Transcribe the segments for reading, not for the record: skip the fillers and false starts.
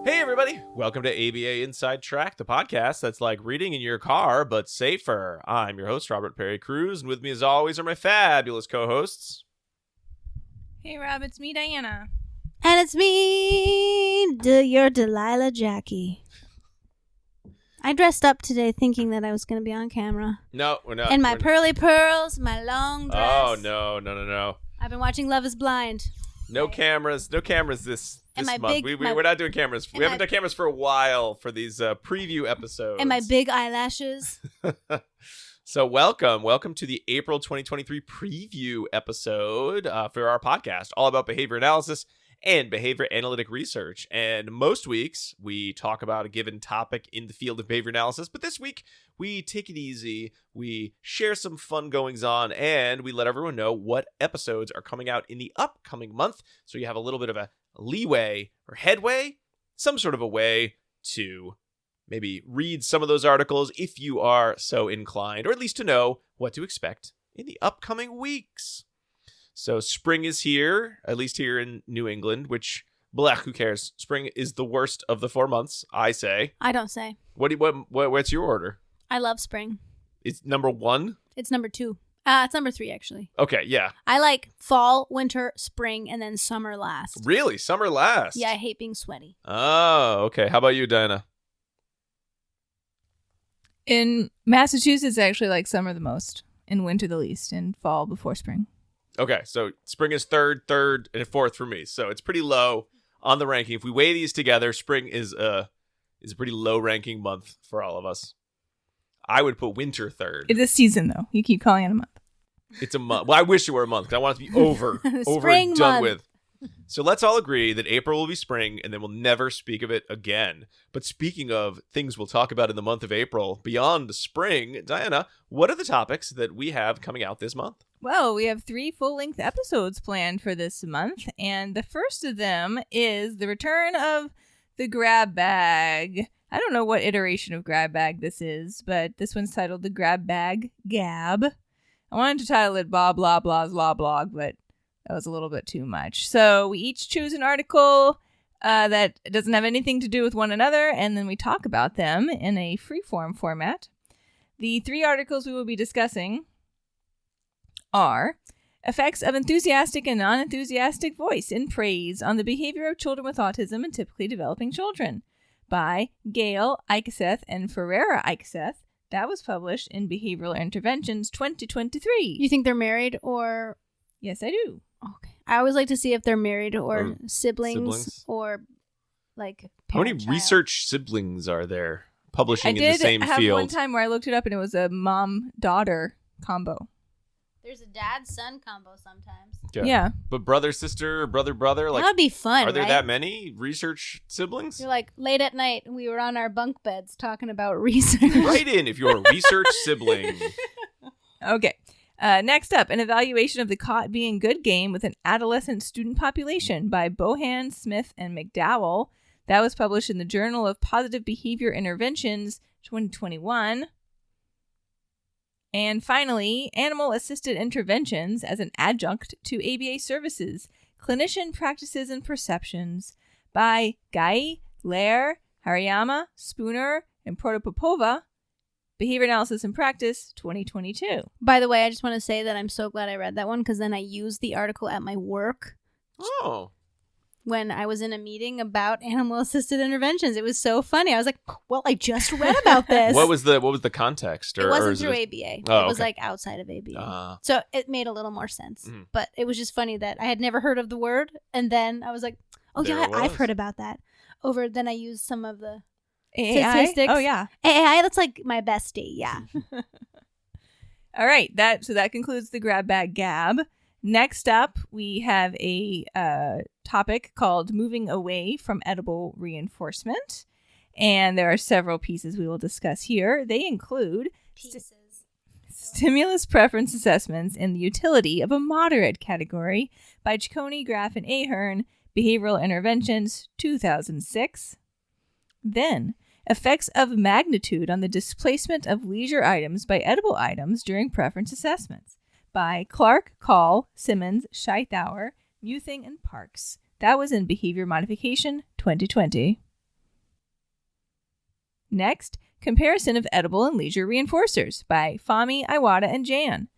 Hey everybody, welcome to ABA Inside Track, the podcast that's like reading in your car, but safer. I'm your host, Robert Perry Cruz, and with me as always are my fabulous co-hosts. Hey Rob, it's me, Diana. And it's me, your Delilah Jackie. I dressed up today thinking that I was going to be on camera. No, we're not. And my pearly pearls, my long dress. Oh, no. I've been watching Love is Blind. No cameras this month. big- We're not doing cameras. We haven't done cameras for a while for these preview episodes. And my big eyelashes. So welcome to the April 2023 preview episode for our podcast, all about behavior analysis and behavior analytic research. And most weeks we talk about a given topic in the field of behavior analysis, but this week we take it easy, we share some fun goings on, and we let everyone know what episodes are coming out in the upcoming month, so you have a little bit of a leeway or headway, some sort of a way to maybe read some of those articles if you are so inclined, or at least to know what to expect in the upcoming weeks. So spring is here, at least here in New England, which, blech, who cares? Spring is the worst of the 4 months, I say. I don't say. What's your order? I love spring. It's number 1? It's number 2. It's number 3, actually. Okay, yeah. I like fall, winter, spring, and then summer last. Really? Summer last? Yeah, I hate being sweaty. Oh, okay. How about you, Diana? In Massachusetts, I actually like summer the most, and winter the least, and fall before spring. Okay, so spring is third, and fourth for me. So it's pretty low on the ranking. If we weigh these together, spring is a pretty low ranking month for all of us. I would put winter third. It's a season, though. You keep calling it a month. It's a month. Well, I wish it were a month because I want it to be over Spring and done month. with. So let's all agree that April will be spring, and then we'll never speak of it again. But speaking of things we'll talk about in the month of April, beyond spring, Diana, what are the topics that we have coming out this month? Well, we have 3 full-length episodes planned for this month, and the first of them is the return of the grab bag. I don't know what iteration of grab bag this is, but this one's titled the Bag Gab. I wanted to title it blah, blah, blah's law blog, but that was a little bit too much. So we each choose an article that doesn't have anything to do with one another, and then we talk about them in a free-form format. The 3 articles we will be discussing are Effects of Enthusiastic and Non-Enthusiastic Voice in Praise on the Behavior of Children with Autism and Typically Developing Children by Gale Ikeseth and Ferreira Ikeseth. That was published in Behavioral Interventions 2023. You think they're married or... Yes, I do. Okay. I always like to see if they're married or siblings or like How many parent-child. research siblings are there publishing I in the same did have field? one time where I looked it up and it was a mom-daughter combo. There's a dad-son combo sometimes. Okay. Yeah. But brother, sister, brother, like, that would be fun, are there right? that many research siblings? You're like, late at night, we were on our bunk beds talking about research. Write in if you're a research sibling. Okay. Next up, an evaluation of the Caught Being Good game with an adolescent student population by Bohan, Smith, and McDowell. That was published in the Journal of Positive Behavior Interventions 2021. And finally, Animal-Assisted Interventions as an Adjunct to ABA Services, Clinician Practices and Perceptions by Gai, Lair, Hariyama, Spooner, and Protopopova. Behavior Analysis and Practice 2022. By the way, I just want to say that I'm so glad I read that one because then I used the article at my work Oh. when I was in a meeting about animal-assisted interventions. It was so funny. I was like, well, I just read about this. What was the context? It wasn't is through it ABA. Oh, it was okay. like outside of ABA. Ah. So it made a little more sense. Mhm. But it was just funny that I had never heard of the word. And then I was like, oh, There yeah, it I've was. heard about that. Then I used some of the AI? statistics. Oh, yeah. AI. That's like my bestie. Yeah. All right. So that concludes the Bag Gab. Next up, we have a topic called Moving Away from Edible Reinforcement. And there are several pieces we will discuss here. They include Pieces. Stimulus Preference Assessments and the Utility of a Moderate Category by Ciccone, Graff, and Ahern, Behavioral Interventions, 2006. Then, Effects of Magnitude on the Displacement of Leisure Items by Edible Items During Preference Assessments by Clark, Call, Simmons, Scheithauer, Muthing, and Parks. That was in Behavior Modification 2020. Next, Comparison of Edible and Leisure Reinforcers by Fahmy, Iwata, and Jan.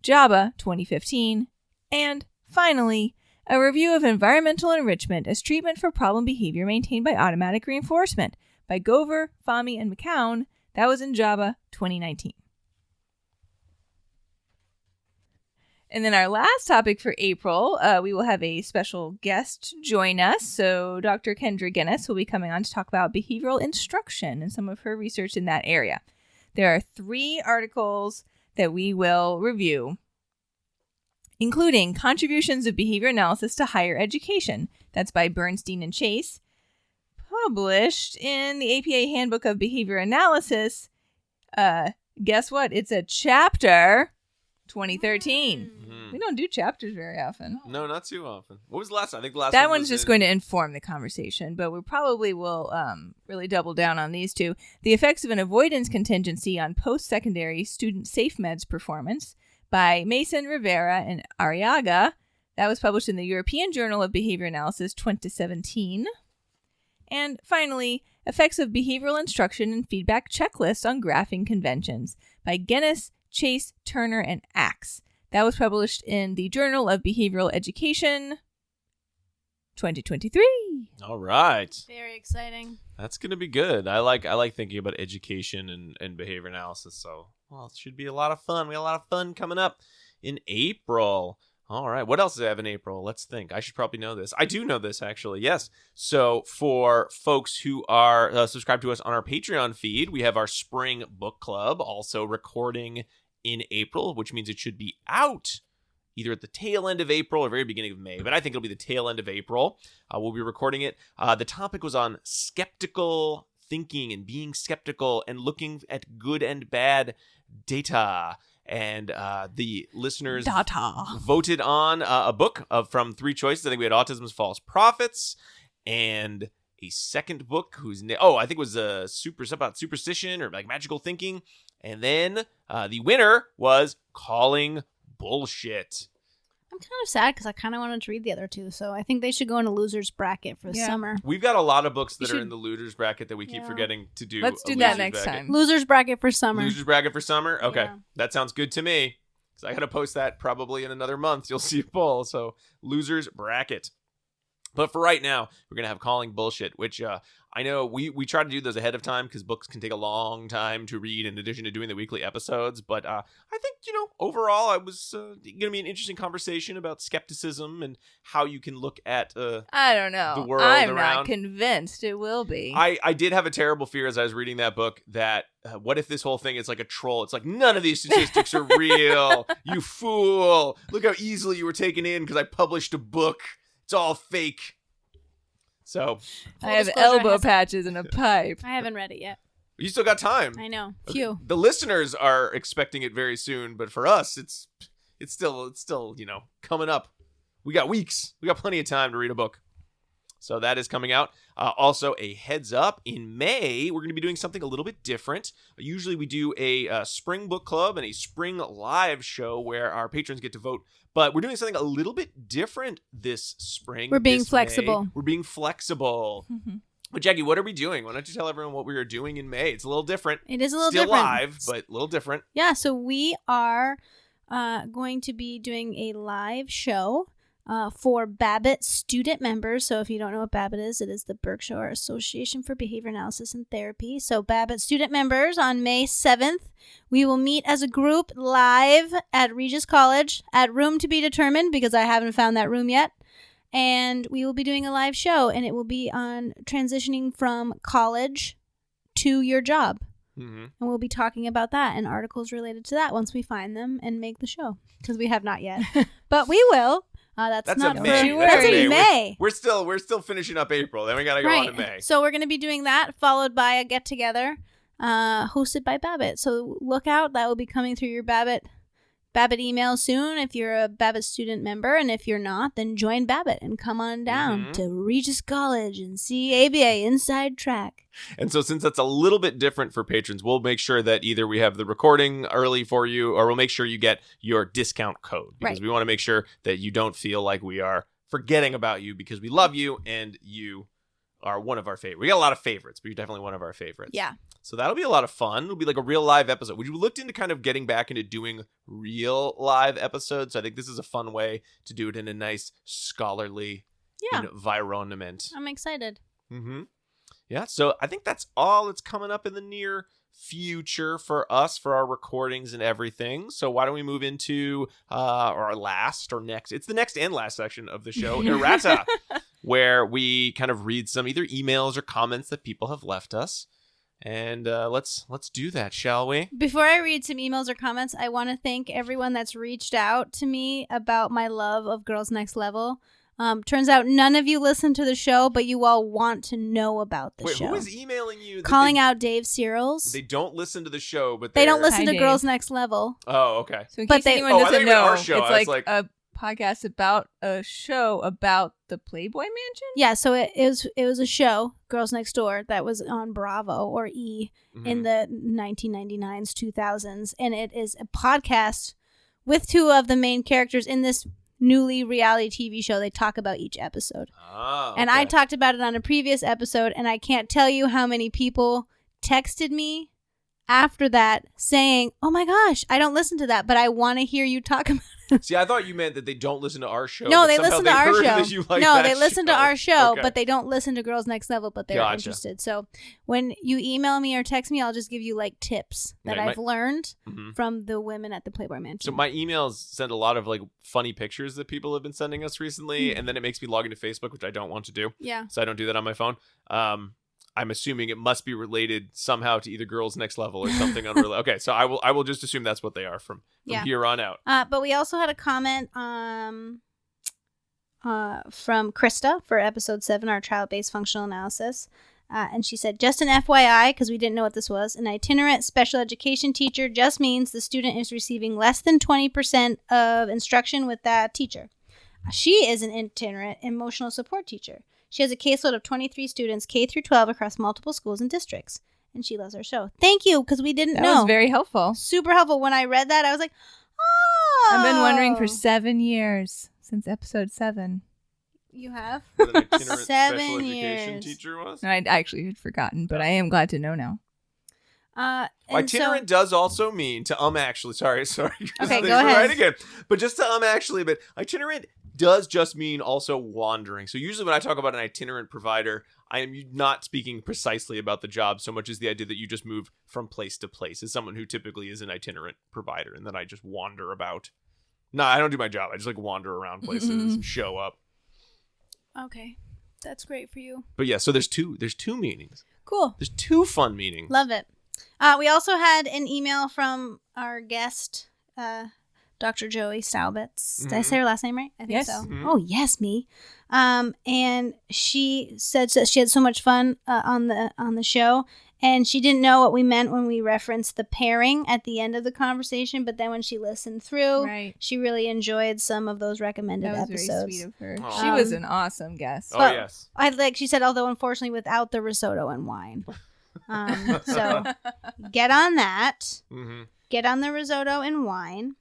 JABA 2015. And finally, a review of environmental enrichment as treatment for problem behavior maintained by automatic reinforcement by Gover, Fahmy, and McCown. That was in JABA 2019. And then our last topic for April, we will have a special guest join us. So Dr. Kendra Guinness will be coming on to talk about behavioral instruction and some of her research in that area. There are 3 articles that we will review, including Contributions of Behavior Analysis to Higher Education. That's by Bernstein and Chase, published in the APA Handbook of Behavior Analysis. Guess what? It's a chapter 2013. We don't do chapters very often. No, not too often. What was the last? I think the last that one one's just going to inform the conversation, but we probably will really double down on these 2. The Effects of an Avoidance Contingency on Post-Secondary Student Safe Meds Performance by Mason, Rivera, and Arriaga. That was published in the European Journal of Behavior Analysis 2017. And finally, Effects of Behavioral Instruction and Feedback Checklists on Graphing Conventions by Guinness, Chase, Turner, and Axe. That was published in the Journal of Behavioral Education 2023. All right. Very exciting. That's going to be good. I like thinking about education and behavior analysis. So, well, it should be a lot of fun. We got a lot of fun coming up in April. All right. What else do I have in April? Let's think. I should probably know this. I do know this, actually. Yes. So for folks who are subscribed to us on our Patreon feed, we have our spring book club also recording in April, which means it should be out either at the tail end of April or very beginning of May, but I think it'll be the tail end of April. We'll be recording it. The topic was on skeptical thinking and being skeptical and looking at good and bad data. And the listeners voted on a book from 3 choices. I think we had Autism's False Prophets and a second book I think it was something about superstition or like magical thinking. And then the winner was Calling Bullshit. I'm kind of sad because I kind of wanted to read the other 2, so I think they should go in a loser's bracket for the summer. We've got a lot of books that are in the losers bracket that we keep forgetting to do. Let's do that next time. Losers bracket for summer. Losers bracket for summer? Okay. Yeah. That sounds good to me. Because I got to post that probably in another month. You'll see a poll. So losers bracket. But for right now, we're going to have Calling Bullshit, which I know we try to do those ahead of time because books can take a long time to read in addition to doing the weekly episodes. But I think, overall, it was going to be an interesting conversation about skepticism and how you can look at I don't know. The world I'm around. not convinced it will be. I did have a terrible fear as I was reading that book that what if this whole thing is like a troll? It's like, none of these statistics are real. You fool. Look how easily you were taken in because I published a book. It's all fake. So I have elbow patches and a pipe. I haven't read it yet. You still got time. I know. Phew. The listeners are expecting it very soon, but for us, it's still coming up. We got weeks. We got plenty of time to read a book. So that is coming out. Also, a heads up, in May, we're going to be doing something a little bit different. Usually we do a spring book club and a spring live show where our patrons get to vote. But we're doing something a little bit different this spring. We're being flexible. We're being flexible. Mm-hmm. But Jackie, what are we doing? Why don't you tell everyone what we are doing in May? It's a little different. It is a little Still different. live, but a little different. Yeah, so we are going to be doing a live show for Babbitt student members. So if you don't know what Babbitt is, it is the Berkshire Association for Behavior Analysis and Therapy. So Babbitt student members on May 7th, we will meet as a group live at Regis College at room to be determined because I haven't found that room yet. And we will be doing a live show, and it will be on transitioning from college to your job. Mm-hmm. And we'll be talking about that and articles related to that once we find them and make the show, because we have not yet. But we will. That's not a for May. That's in May. We're still finishing up April. Then we got to go on to May. So we're going to be doing that, followed by a get together hosted by Babbitt. So look out. That will be coming through your Babbitt email soon if you're a Babbitt student member, and if you're not, then join Babbitt and come on down to Regis College and see ABA Inside Track. And so since that's a little bit different for patrons, we'll make sure that either we have the recording early for you, or we'll make sure you get your discount code, because we want to make sure that you don't feel like we are forgetting about you, because we love you and you are one of our favorites. We got a lot of favorites, but you're definitely one of our favorites. Yeah. So that'll be a lot of fun. It'll be like a real live episode. We looked into kind of getting back into doing real live episodes. I think this is a fun way to do it in a nice scholarly environment. I'm excited. Mm-hmm. Yeah, so I think that's all that's coming up in the near future for us, for our recordings and everything. So why don't we move into our last or next? It's the next and last section of the show, Errata, where we kind of read some either emails or comments that people have left us. And let's do that, shall we? Before I read some emails or comments, I want to thank everyone that's reached out to me about my love of Girls Next Level. Turns out none of you listen to the show, but you all want to know about the show. Wait, who is emailing you? Calling out Dave Searles. They don't listen to the show, but they don't listen to Dave. Girls Next Level. Oh, okay. So in But case they- anyone I thought doesn't you meant know, our show. I was it's like a podcast about a show about the Playboy Mansion. Yeah, so it was a show, Girls Next Door, that was on Bravo or E in the 1999s, 2000s, and it is a podcast with two of the main characters in this newly reality TV show. They talk about each episode. Oh, And I talked about it on a previous episode, and I can't tell you how many people texted me after that saying, "Oh my gosh, I don't listen to that, but I want to hear you talk about it." See, I thought you meant that they don't listen to our show. No, but they somehow listen to our heard show. that you like No, that they listen to our show, Okay. but they don't listen to Girls Next Level, but they're Gotcha. interested. So when you email me or text me, I'll just give you like tips that Right, I've learned Mhm. from the women at the Playboy Mansion. So my emails send a lot of like funny pictures that people have been sending us recently, and then it makes me log into Facebook, which I don't want to do. yeah. So I don't do that on my phone. I'm assuming it must be related somehow to either Girls Next Level or something unrelated. Okay, so I will just assume that's what they are from here on out. But we also had a comment from Krista for episode 7, our child-based functional analysis. And she said, just an FYI, because we didn't know what this was, an itinerant special education teacher just means the student is receiving less than 20% of instruction with that teacher. She is an itinerant emotional support teacher. She has a caseload of 23 students, K through 12, across multiple schools and districts. And she loves our show. Thank you, because we didn't know. That was very helpful. Super helpful. When I read that, I was like, oh. I've been wondering for 7 years, since episode 7. You have? What an itinerant 7 special education years. teacher was? No, I actually had forgotten, but I am glad to know now. Itinerant does also mean to actually. Sorry. Okay, go ahead. Right again. But just to actually, but itinerant does just mean also wandering. So usually when I talk about an itinerant provider, I am not speaking precisely about the job so much as the idea that you just move from place to place as someone who typically is an itinerant provider and that I just wander about. No, I don't do my job. I just like wander around places and show up. Okay. That's great for you. But yeah, so there's two meanings. Cool. There's two fun meanings. Love it. We also had an email from our guest, Dr. Joey Staubitz. Did I say her last name right? I think Yes. so. Mhm. Oh, yes, me. And she said that she had so much fun on the show, and she didn't know what we meant when we referenced the pairing at the end of the conversation. But then when she listened through, Right. she really enjoyed some of those recommended That was episodes. very sweet of her. Aw. She was an awesome guest. Oh, But- yes. She said, although unfortunately without the risotto and wine. So get on that. Mm-hmm. Get on the risotto and wine.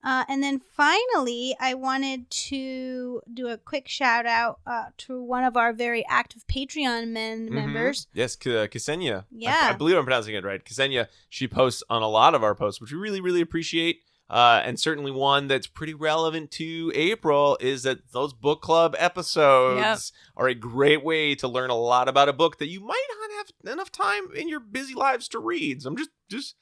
And then finally, I wanted to do a quick shout out to one of our very active Patreon members. Yes, Ksenia. Yeah. I believe I'm pronouncing it right. Ksenia, she posts on a lot of our posts, which we really, really appreciate. And certainly one that's pretty relevant to April is that those book club episodes are a great way to learn a lot about a book that you might not have enough time in your busy lives to read. So I'm just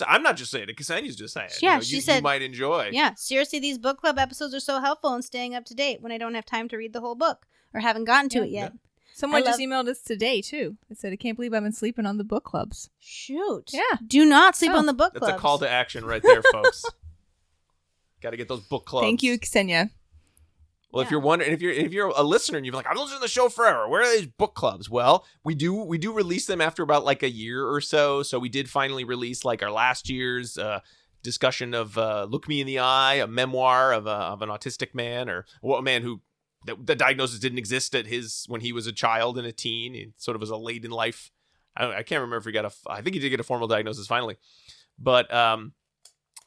I'm not just saying it. Ksenia's just saying it. Yeah, You know, she you said- might enjoy. Yeah, seriously, these book club episodes are so helpful in staying up to date when I don't have time to read the whole book or haven't gotten to it yet. Someone I just love- emailed us today, too. They said, I can't believe I've been sleeping on the book clubs. Shoot. Yeah. Do not sleep Oh, on the book That's clubs. a call to action right there, folks. Got to get those book clubs. Thank you, Ksenia. Well, if Yeah. you're wondering, if you're a listener and you're like, I've listened to the show forever, where are these book clubs? Well, we do release them after about like a year or so. So we did finally release like our last year's discussion of Look Me in the Eye, a memoir of an autistic man or a man who the diagnosis didn't exist at when he was a child and a teen. It sort of was a late in life. I can't remember if he got I think he did get a formal diagnosis finally, but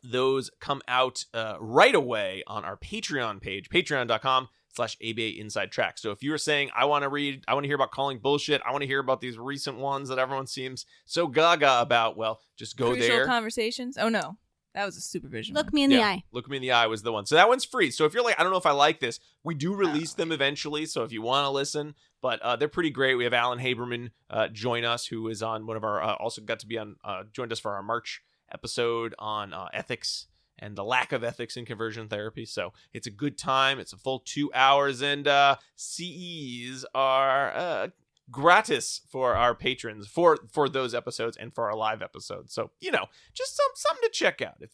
those come out right away on our Patreon page, patreon.com patreon.com/ABA Inside Track. So if you were saying, I want to hear about calling bullshit, I want to hear about these recent ones that everyone seems so gaga about, well, just go Crucial there. Conversations. Oh no, that was a supervision. Look me in the eye. Look Me in the Eye was the one. So that one's free. So if you're like, I don't know if I like this, we do release them eventually. So if you want to listen, but they're pretty great. We have Alan Haberman join us, who is on one of our, also got to be on, joined us for our March episode on ethics and the lack of ethics in conversion therapy. So it's a good time. It's a full 2 hours, and CEs are gratis for our patrons for those episodes and for our live episodes. So, just something to check out if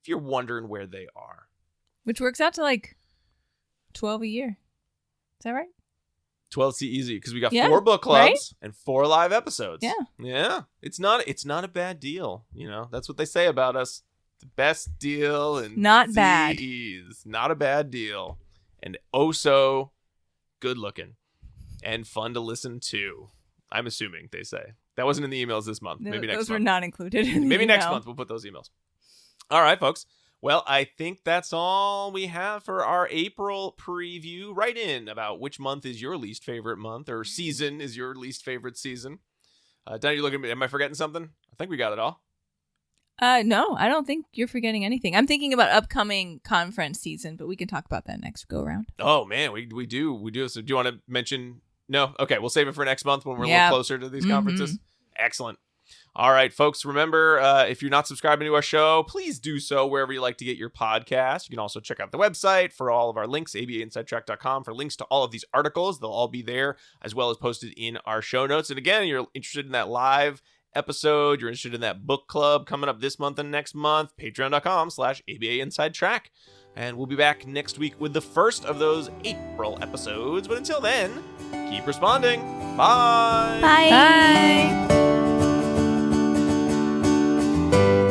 you're wondering where they are. Which works out to like 12 a year. Is that right? 12 CEs, because we got Yeah, 4 book clubs right? and 4 live episodes. Yeah. Yeah. It's not a bad deal. That's what they say about us. The best deal and Not bad. CEs. Not a bad deal. And oh so good looking and fun to listen to. I'm assuming they say. That wasn't in the emails this month. Maybe next Those were month. not included in the Maybe next email. month we'll put those emails. All right, folks. Well, I think that's all we have for our April preview. Write in about which month is your least favorite month, or season is your least favorite season. Donnie, you looking at me? Am I forgetting something? I think we got it all. No, I don't think you're forgetting anything. I'm thinking about upcoming conference season, but we can talk about that next go around. Oh man, we do. So do you want to mention? No, okay, we'll save it for next month when we're a Yeah. little closer to these conferences. Excellent. All right, folks. Remember, if you're not subscribing to our show, please do so wherever you like to get your podcast. You can also check out the website for all of our links, abainsidetrack.com, for links to all of these articles. They'll all be there, as well as posted in our show notes. And again, you're interested in that live episode, you're interested in that book club coming up this month and next month, patreon.com/ABAinsidetrack. And we'll be back next week with the first of those April episodes. But until then, keep responding. Bye. Bye. Bye.